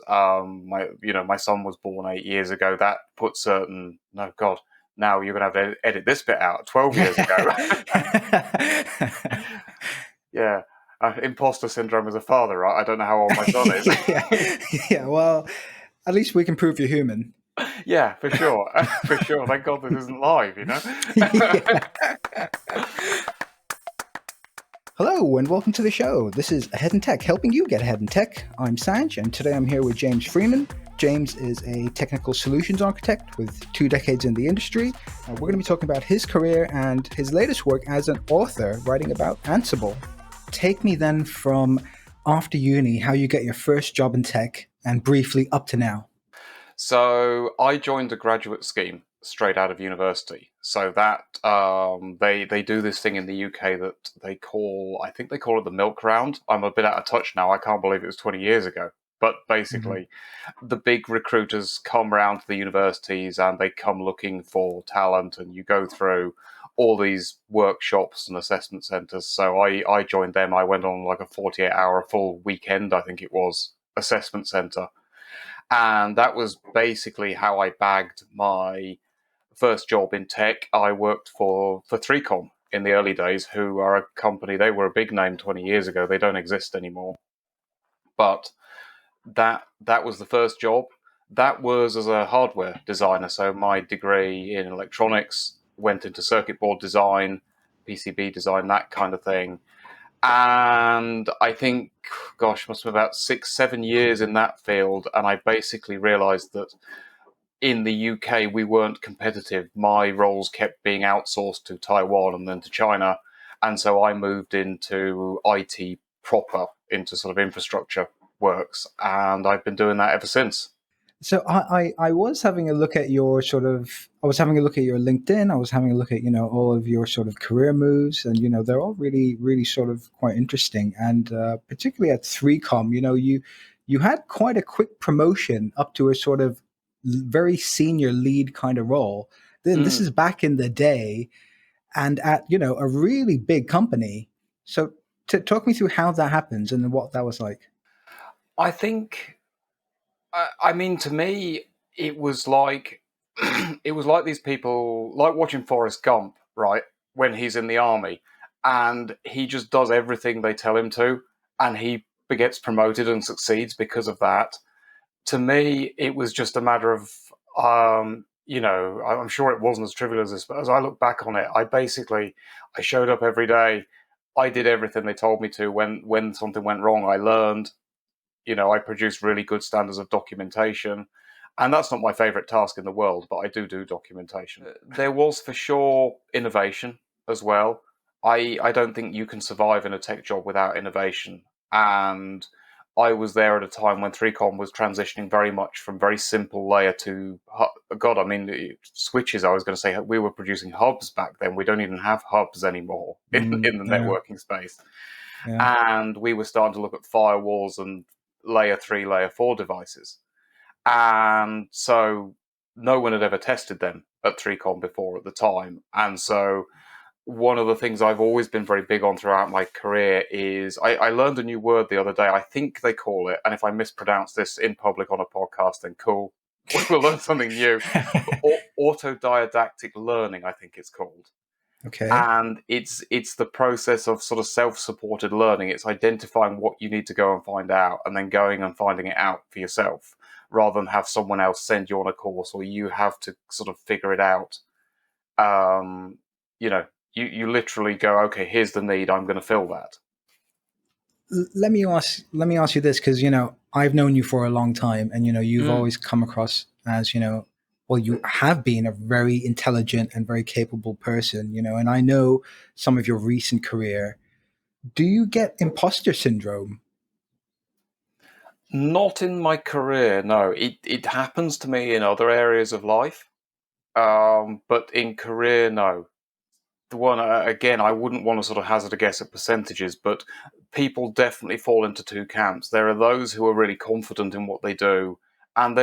My son was born 8 years ago. That put certain, no God, now you're going to have to edit this bit out. 12 years ago. Yeah. Imposter syndrome as a father, right? I don't know how old my son is. yeah, yeah. Well, at least we can prove you're human. Yeah, for sure. For sure. Thank God this isn't live, yeah. Hello and welcome to the show. This is Ahead in Tech, helping you get ahead in tech. I'm Sanj, and today I'm here with James Freeman. James is a technical solutions architect with 2 decades in the industry. We're going to be talking about his career and his latest work as an author writing about Ansible. Take me then from after uni, how you get your first job in tech, and briefly up to now. So I joined a graduate scheme straight out of university. So that they do this thing in the UK that I think they call it the milk round. I'm a bit out of touch now. I can't believe it was 20 years ago. But basically, the big recruiters come around to the universities and they come looking for talent, and you go through all these workshops and assessment centres. So I joined them. I went on like a 48-hour full weekend, I think it was, assessment centre. And that was basically how I bagged my first job in tech. I worked for 3Com in the early days, who are a company. They were a big name 20 years ago. They don't exist anymore. But that was the first job. That was as a hardware designer. So my degree in electronics went into circuit board design, PCB design, that kind of thing. And I think, gosh, must have been about 6-7 years in that field. And I basically realized that in the UK, we weren't competitive. My roles kept being outsourced to Taiwan and then to China. And so I moved into IT proper, into sort of infrastructure works. And I've been doing that ever since. So I was having a look at your I was having a look at your LinkedIn. I was having a look at, all of your sort of career moves, and, they're all really, really sort of quite interesting. And particularly at 3Com, you had quite a quick promotion up to a sort of very senior lead kind of role. Then this Mm. is back in the day and at, a really big company. So talk me through how that happens and what that was like. I think, I mean, to me, it was like it was like these people, like watching Forrest Gump, right? When he's in the army, and he just does everything they tell him to, and he gets promoted and succeeds because of that. To me, it was just a matter of, I'm sure it wasn't as trivial as this, but as I look back on it, I showed up every day. I did everything they told me to. When something went wrong, I learned. I produce really good standards of documentation. And that's not my favorite task in the world, but I do documentation. There was for sure innovation as well. I don't think you can survive in a tech job without innovation. And I was there at a time when 3Com was transitioning very much from very simple layer to, God, I mean, switches. I was going to say we were producing hubs back then. We don't even have hubs anymore in the Yeah, networking space. yeah. And we were starting to look at firewalls and layer 3, layer 4 devices. And so no one had ever tested them at 3Com before at the time. And so one of the things I've always been very big on throughout my career is I learned a new word the other day. I think they call it, and if I mispronounce this in public on a podcast, then cool. We'll learn something new. Autodidactic learning, I think it's called. Okay. And it's the process of sort of self-supported learning. It's identifying what you need to go and find out, and then going and finding it out for yourself, rather than have someone else send you on a course, or you have to sort of figure it out. Um, you know, you literally go, okay, here's the need, I'm going to fill that. Let me ask you this, because I've known you for a long time, and you've Mm. always come across as, well, you have been a very intelligent and very capable person, and I know some of your recent career. Do you get imposter syndrome? Not in my career, no. It happens to me in other areas of life, but in career, no. The one again, I wouldn't want to sort of hazard a guess at percentages, but people definitely fall into two camps. There are those who are really confident in what they do, and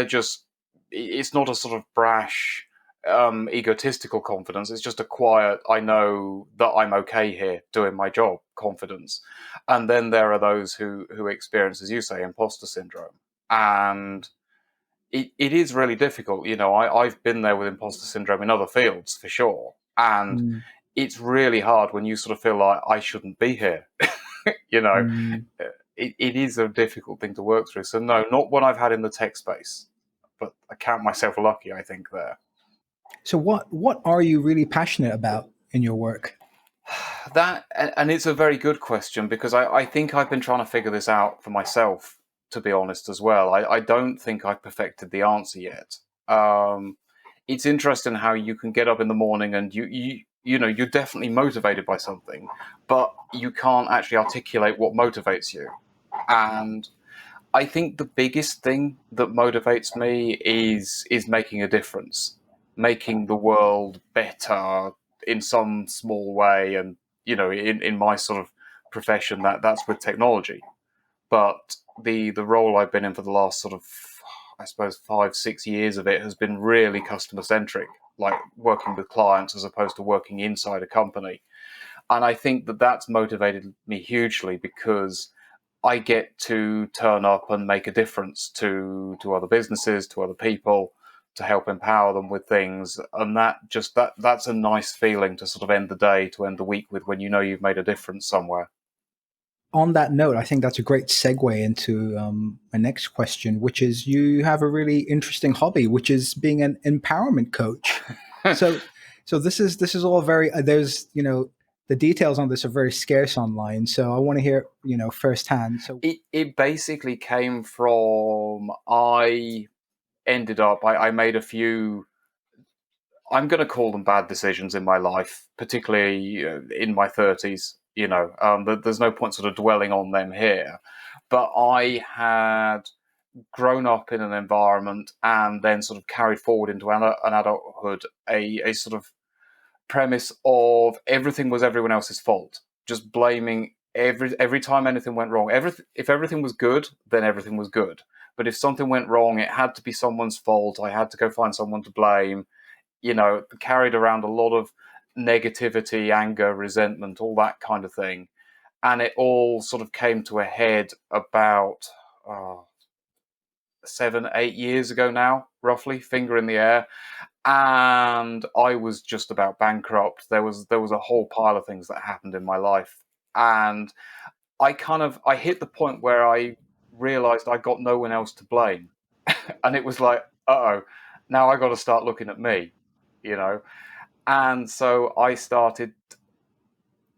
it's not a sort of brash, egotistical confidence. It's just a quiet, I know that I'm okay here doing my job confidence. And then there are those who experience, as you say, imposter syndrome. and it is really difficult. I've been there with imposter syndrome in other fields for sure, and Mm, it's really hard when you sort of feel like I shouldn't be here. you know, mm. it is a difficult thing to work through. So no, not what I've had in the tech space, but I count myself lucky, I think, there. So what are you really passionate about in your work? That, and it's a very good question, because I think I've been trying to figure this out for myself, to be honest, as well. I don't think I've perfected the answer yet. Um, it's interesting how you can get up in the morning and you're definitely motivated by something, but you can't actually articulate what motivates you. And I think the biggest thing that motivates me is making a difference, making the world better in some small way. And in my sort of profession, that's with technology. But the role I've been in for the last sort of, I suppose, 5-6 years of it has been really customer centric, like working with clients as opposed to working inside a company. And I think that that's motivated me hugely, because I get to turn up and make a difference to other businesses, to other people, to help empower them with things. And that's a nice feeling to sort of end the day, to end the week with, when you know you've made a difference somewhere. On that note, I think that's a great segue into my next question, which is you have a really interesting hobby, which is being an empowerment coach. So, so this is all very there's the details on this are very scarce online. So I want to hear firsthand. So It basically came from, I made a few, I'm going to call them bad decisions in my life, particularly in my 30s. There's no point sort of dwelling on them here. But I had grown up in an environment, and then sort of carried forward into an adulthood, a sort of premise of everything was everyone else's fault, just blaming every time anything went wrong. If everything was good, then everything was good. But if something went wrong, it had to be someone's fault. I had to go find someone to blame. Carried around a lot of negativity, anger, resentment, all that kind of thing. And it all sort of came to a head about 7-8 years ago now, roughly, finger in the air. And I was just about bankrupt. There was a whole pile of things that happened in my life. And I hit the point where I realized I got no one else to blame. And it was like, uh-oh, now I got to start looking at me, you know. And so I started,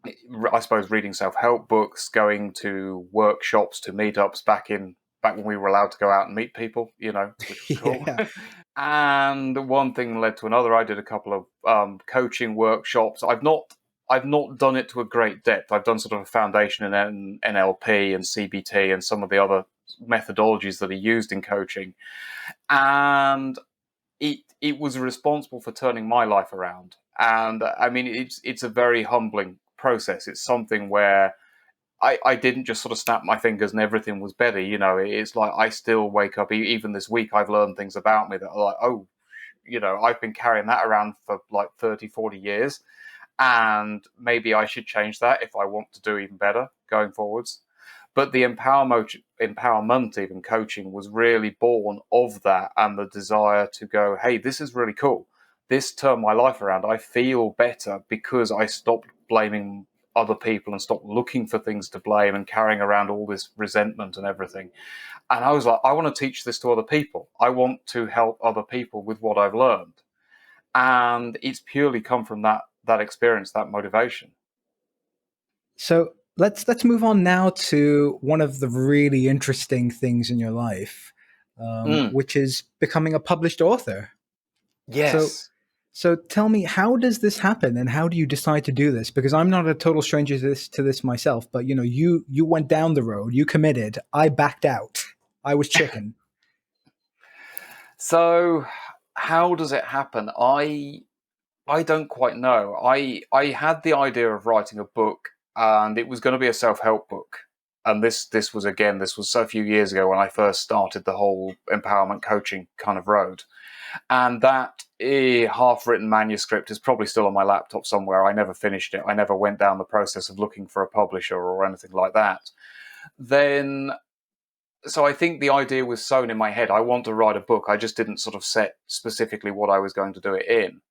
I suppose, reading self-help books, going to workshops, to meetups, back when we were allowed to go out and meet people, which was cool. yeah. And one thing led to another. I did a couple of coaching workshops. I've not done it to a great depth. I've done sort of a foundation in NLP and CBT and some of the other methodologies that are used in coaching. And it was responsible for turning my life around. And I mean, it's a very humbling process. It's something where I didn't just sort of snap my fingers and everything was better. It's like I still wake up, even this week, I've learned things about me that are like, oh, I've been carrying that around for like 30, 40 years. And maybe I should change that if I want to do even better going forwards. But the empowerment, even coaching, was really born of that, and the desire to go, hey, this is really cool. This turned my life around. I feel better because I stopped blaming other people and stopped looking for things to blame and carrying around all this resentment and everything. And I was like, I want to teach this to other people. I want to help other people with what I've learned. And it's purely come from that experience, that motivation. So let's move on now to one of the really interesting things in your life, Mm, which is becoming a published author. So yes. so tell me, how does this happen, and how do you decide to do this? Because I'm not a total stranger to this myself, but you went down the road, you committed, I backed out, I was chicken. So how does it happen? I don't quite know. I had the idea of writing a book, and it was going to be a self-help book. And this was so few years ago when I first started the whole empowerment coaching kind of road. And that half-written manuscript is probably still on my laptop somewhere. I never finished it. I never went down the process of looking for a publisher or anything like that. Then so I think the idea was sown in my head. I want to write a book. I just didn't sort of set specifically what I was going to do it in.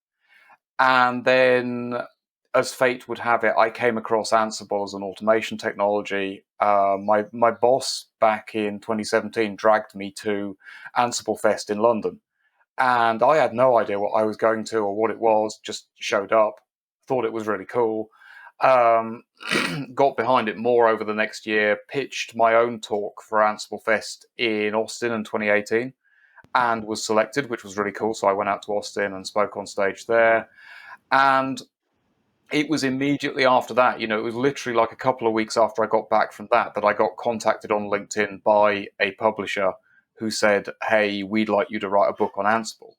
And then, as fate would have it, I came across Ansible as an automation technology. My boss back in 2017 dragged me to Ansible Fest in London, and I had no idea what I was going to or what it was. Just showed up, thought it was really cool. Um, got behind it more over the next year. Pitched my own talk for Ansible Fest in Austin in 2018, and was selected, which was really cool. So I went out to Austin and spoke on stage there. And it was immediately after that, it was literally like a couple of weeks after I got back from that I got contacted on LinkedIn by a publisher who said, "Hey, we'd like you to write a book on Ansible."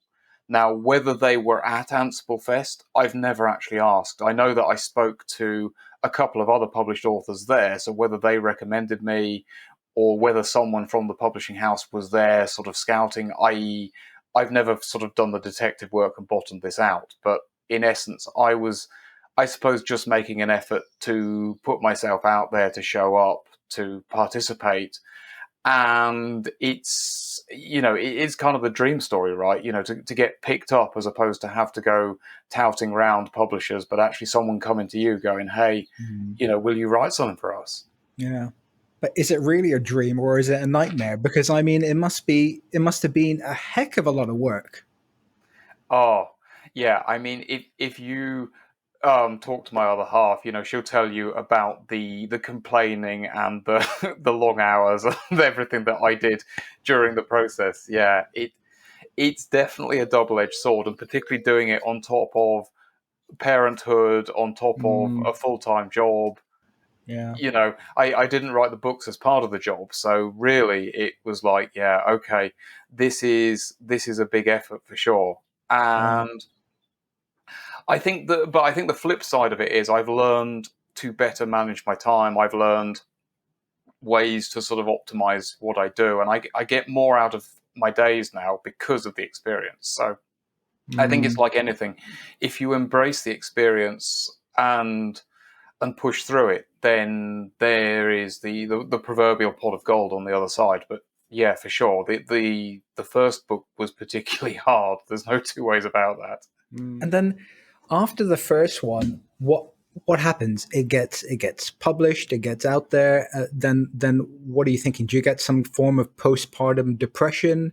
Now, whether they were at Ansible Fest, I've never actually asked. I know that I spoke to a couple of other published authors there, so whether they recommended me or whether someone from the publishing house was there sort of scouting, i.e., I've never sort of done the detective work and bottomed this out. But in essence, I suppose, just making an effort to put myself out there, to show up, to participate. And it's kind of the dream story, right? To get picked up as opposed to have to go touting round publishers, but actually someone coming to you going, "Hey, Mm. will you write something for us?" Yeah. But is it really a dream or is it a nightmare? Because I mean, it must have been a heck of a lot of work. Oh, yeah. I mean, if you talk to my other half, she'll tell you about the complaining and the the long hours and everything that I did during the process. Yeah, it's definitely a double-edged sword, and particularly doing it on top of parenthood, on top of Mm, a full-time job. yeah. I didn't write the books as part of the job, so really it was like, yeah, okay, this is a big effort for sure. Yeah. And I think the flip side of it is I've learned to better manage my time. I've learned ways to sort of optimize what I do, and I get more out of my days now because of the experience. So I think it's Mm, like anything. If you embrace the experience and push through it, then there is the proverbial pot of gold on the other side. But yeah, for sure, the first book was particularly hard. There's no two ways about that. and then after the first one, what happens? It gets published. It gets out there. Then what are you thinking? Do you get some form of postpartum depression?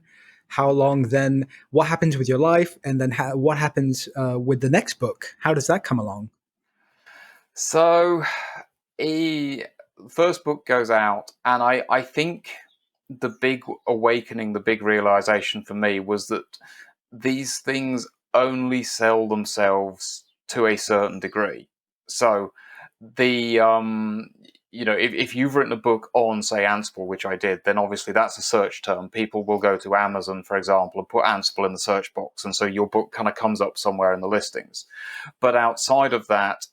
How long then? What happens with your life? And then what happens with the next book? How does that come along? So, the first book goes out, and I think the big awakening, the big realization for me was that these things only sell themselves to a certain degree. So, the if you've written a book on, say, Ansible, which I did, then obviously that's a search term. People will go to Amazon, for example, and put Ansible in the search box, and so your book kind of comes up somewhere in the listings. But outside of that,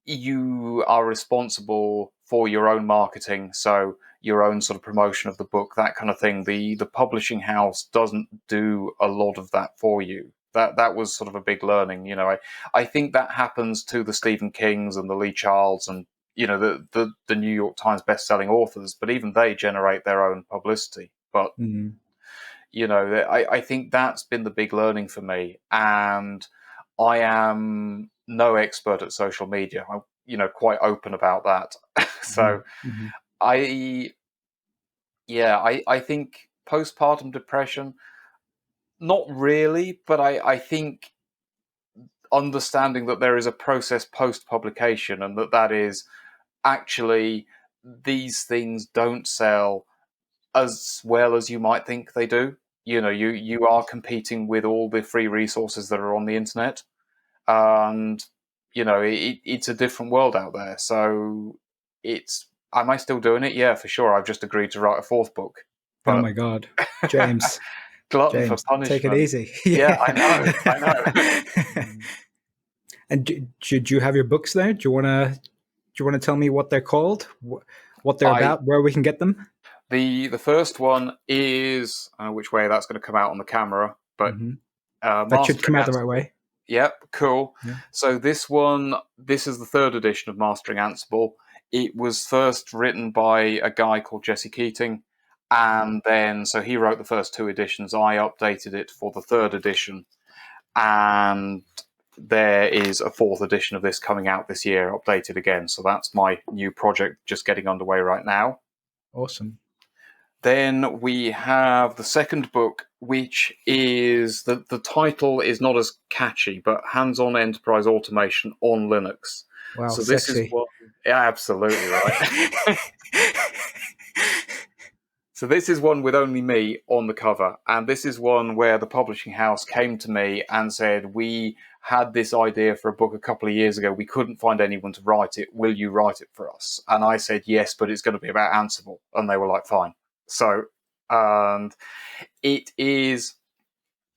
you are responsible for your own marketing, so your own sort of promotion of the book, that kind of thing. The publishing house doesn't do a lot of that for you. That was sort of a big learning. I think that happens to the Stephen Kings and the Lee Childs and the New York Times best-selling authors, but even they generate their own publicity. But Mm, I think that's been the big learning for me. And I am no expert at social media. I'm, quite open about that. So mhm, mhm. I, yeah, I think postpartum depression, not really, but I think understanding that there is a process post publication and that is actually these things don't sell as well as you might think they do. You are competing with all the free resources that are on the internet, and it's a different world out there. So it's am I still doing it? Yeah, for sure. I've just agreed to write a fourth book, Oh but my God, James, glutton for James, take it punishment. easy. Yeah, I know, I know. Yeah. And do you have your books there? Do you want to tell me what they're called, what they're I about, where we can get them? the first one is which way that's going to come out on the camera, but Hmm. That should Mastering come out the right Ansible. way. Yep, cool. Yeah. So this is the third edition of Mastering Ansible. It was first written by a guy called Jesse Keating, And then, so he wrote the first two editions. I updated it for the third edition. And there is a fourth edition of this coming out this year, updated again. So that's my new project just getting underway right now. Awesome. Then we have the second book, which is the title is not as catchy, but Hands-on Enterprise Automation on Linux. Wow, So this is sexy. what, yeah, absolutely right. So this is one with only me on the cover, and this is one where the publishing house came to me and said, we had this idea for a book a couple of years ago. We couldn't find anyone to write it. Will you write it for us? And I said, yes, but it's going to be about Ansible. And they were like, fine. So, and it is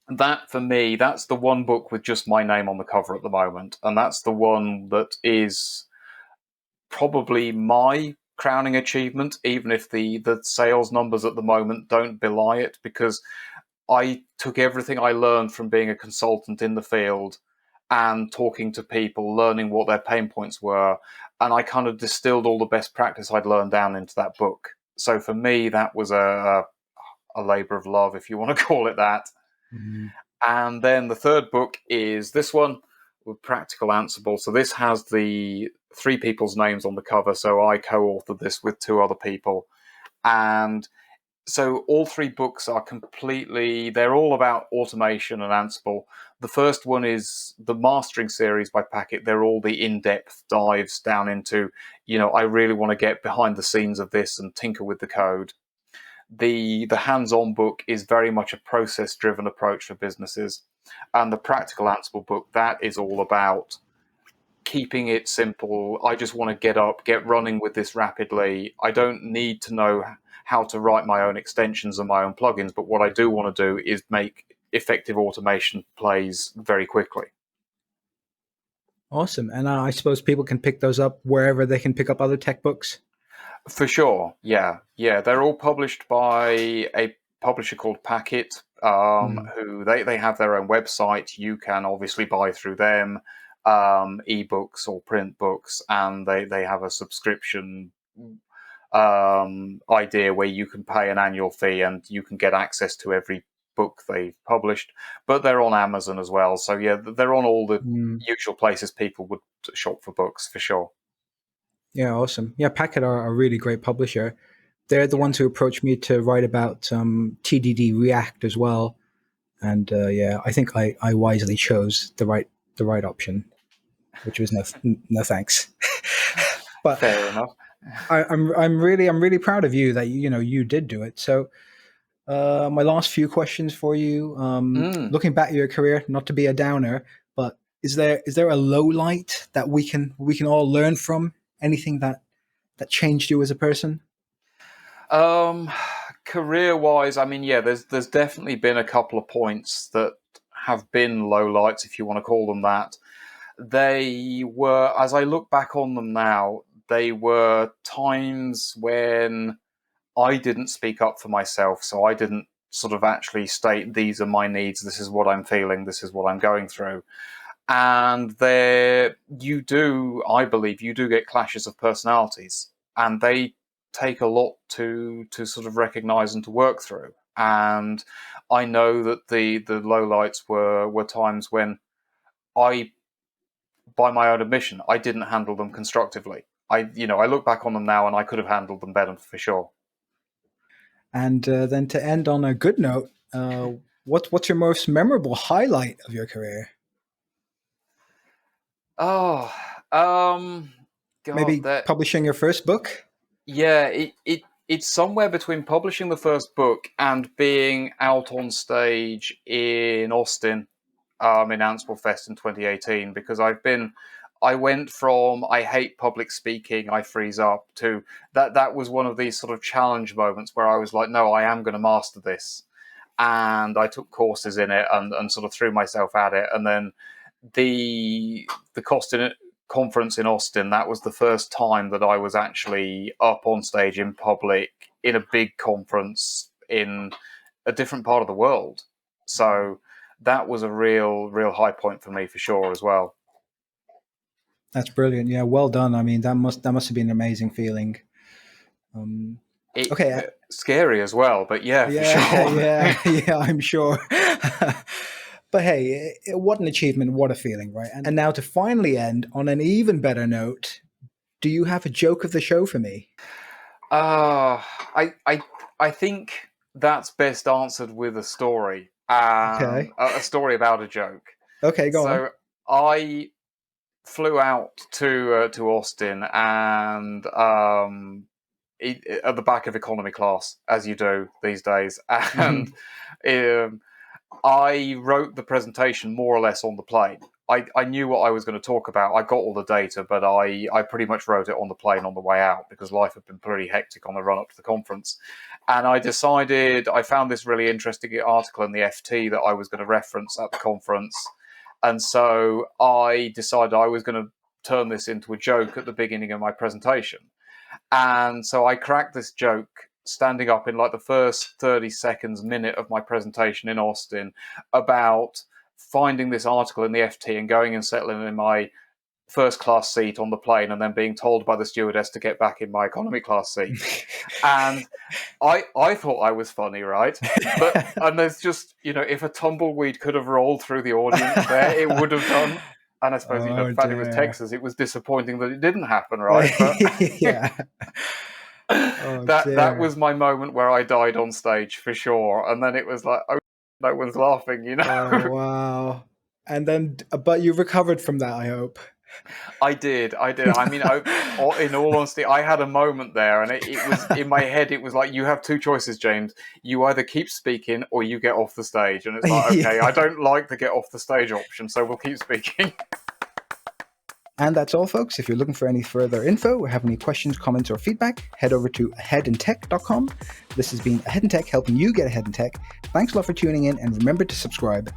that for me, that's the one book with just my name on the cover at the moment. And that's the one that is probably my crowning achievement, even if the sales numbers at the moment don't belie it, because I took everything I learned from being a consultant in the field and talking to people, learning what their pain points were, and I kind of distilled all the best practice I'd learned down into that book. So for me, that was a labor of love, if you want to call it that. Mm-hmm. And then the third book is this one with Practical Ansible. So this has the three people's names on the cover. So I co-authored this with two other people. And so all three books are they're all about automation and Ansible. The first one is the Mastering series by Packet. They're all the in-depth dives down into, I really want to get behind the scenes of this and tinker with the code. The hands-on book is very much a process-driven approach for businesses. And the Practical Ansible book, that is all about keeping it simple. I just want to get up, get running with this rapidly. I don't need to know how to write my own extensions and my own plugins, but what I do want to do is make effective automation plays very quickly. Awesome. And I suppose people can pick those up wherever they can pick up other tech books. For sure, yeah. They're all published by a publisher called Packet, who they have their own website. You can obviously buy through them, ebooks or print books, and they have a subscription idea where you can pay an annual fee and you can get access to every book they've published. But they're on Amazon as well, so yeah, they're on all the usual places people would shop for books for sure. Yeah, awesome. Yeah, Packet are a really great publisher. They're the ones who approached me to write about TDD React as well. And yeah, I think I wisely chose the right option, which was no thanks. But Fair enough. I'm really proud of you that you did do it. So my last few questions for you. Looking back at your career, not to be a downer, but is there a low light that we can all learn from? Anything that changed you as a person? Career-wise, I mean, yeah, there's definitely been a couple of points that have been lowlights, if you want to call them that. They were, as I look back on them now, they were times when I didn't speak up for myself, so I didn't sort of actually state, these are my needs, this is what I'm feeling, this is what I'm going through. And I believe, you do get clashes of personalities, and they take a lot to sort of recognize and to work through. And I know that the lowlights were times when I, by my own admission, I didn't handle them constructively. I look back on them now and I could have handled them better for sure. And then to end on a good note, what's your most memorable highlight of your career? Oh, God, Maybe publishing your first book? yeah, it's somewhere between publishing the first book and being out on stage in Austin, in Ansible Fest in 2018, because I went from I hate public speaking, I freeze up, to that was one of these sort of challenge moments where I was like, no, I am going to master this. And I took courses in it and sort of threw myself at it. And then the conference in Austin, that was the first time that I was actually up on stage in public in a big conference in a different part of the world. So that was a real high point for me for sure as well. That's brilliant. Yeah, well done. I mean, that must have been an amazing feeling. Okay. Scary as well, but yeah, for Yeah, sure. yeah, I'm sure. But hey, what an achievement, what a feeling, right? And now to finally end on an even better note, do you have a joke of the show for me? Uh, I think that's best answered with a story, Okay. a story about a joke. Okay, go on. So I flew out to Austin and at the back of economy class, as you do these days, and Mhm. um, I wrote the presentation more or less on the plane. I knew what I was going to talk about. I got all the data, but I pretty much wrote it on the plane on the way out because life had been pretty hectic on the run up to the conference. And I found this really interesting article in the FT that I was going to reference at the conference. And so I decided I was going to turn this into a joke at the beginning of my presentation. And so I cracked this joke standing up in like the first 30 seconds, minute of my presentation in Austin about finding this article in the FT and going and settling in my first class seat on the plane and then being told by the stewardess to get back in my economy class seat. And I thought I was funny, right? And there's just, if a tumbleweed could have rolled through the audience there, it would have done. And I suppose, Oh the fact it was dear. Texas, it was disappointing that it didn't happen, right? But Yeah. Oh that dear. was my moment where I died on stage for sure. And then it was like, oh, no one's laughing. Oh wow. And then, but you recovered from that, I hope. I did. I mean, in all honesty, I had a moment there, and it was in my head. It was like, you have two choices, James. You either keep speaking or you get off the stage. And it's like, okay, I Yeah. don't like the get off the stage option, so we'll keep speaking. And that's all, folks. If you're looking for any further info or have any questions, comments, or feedback, head over to aheadintech.com. This has been Ahead in Tech, helping you get ahead in tech. Thanks a lot for tuning in, and remember to subscribe.